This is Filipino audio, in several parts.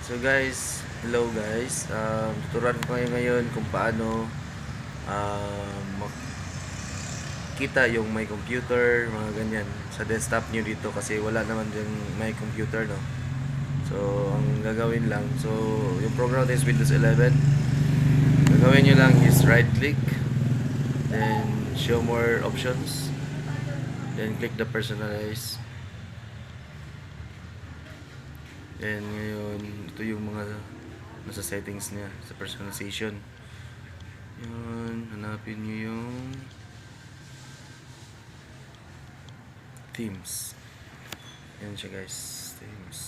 So guys, hello guys. Tuturuan ko kayo ngayon kung paano makita yung my computer, mga ganyan sa desktop nyo dito kasi wala naman yung my computer, no. So ang gagawin lang, so yung program is Windows 11. Gagawin nyo lang is right click, then show more options, then click the personalize. Then ngayon, ito yung mga nasa settings niya sa personalization. Yun, hanapin nyo yung themes. Yan siya guys, themes.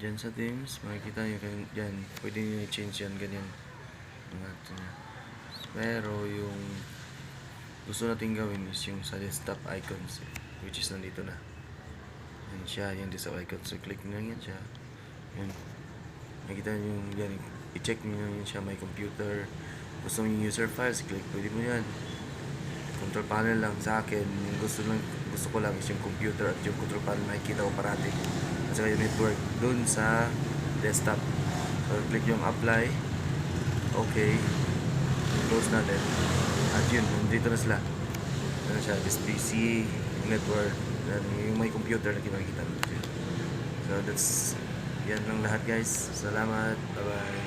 Diyan sa themes, makikita nyo yan, pwede nyo i-change yan, ganyan. Pero yung gusto natin gawin is yung sa desktop icons, which is nandito na. Yan siya, yan sa icon. So click nyo lang yan siya. Yan. Nakita nyo yan. I-check nyo yan siya, my computer. Gusto nyo yung user files, click. Pwede mo yan. Control panel lang sa akin. Yung gusto ko lang is yung computer at yung control panel nakikita ko parati. At saka yung network dun sa desktop. So click yung apply. Okay. Close natin. At yun, nandito na sila. Ano siya, this PC, network, yung may computer na kinakita natin. So that's yan lang lahat guys. Salamat. Bye bye.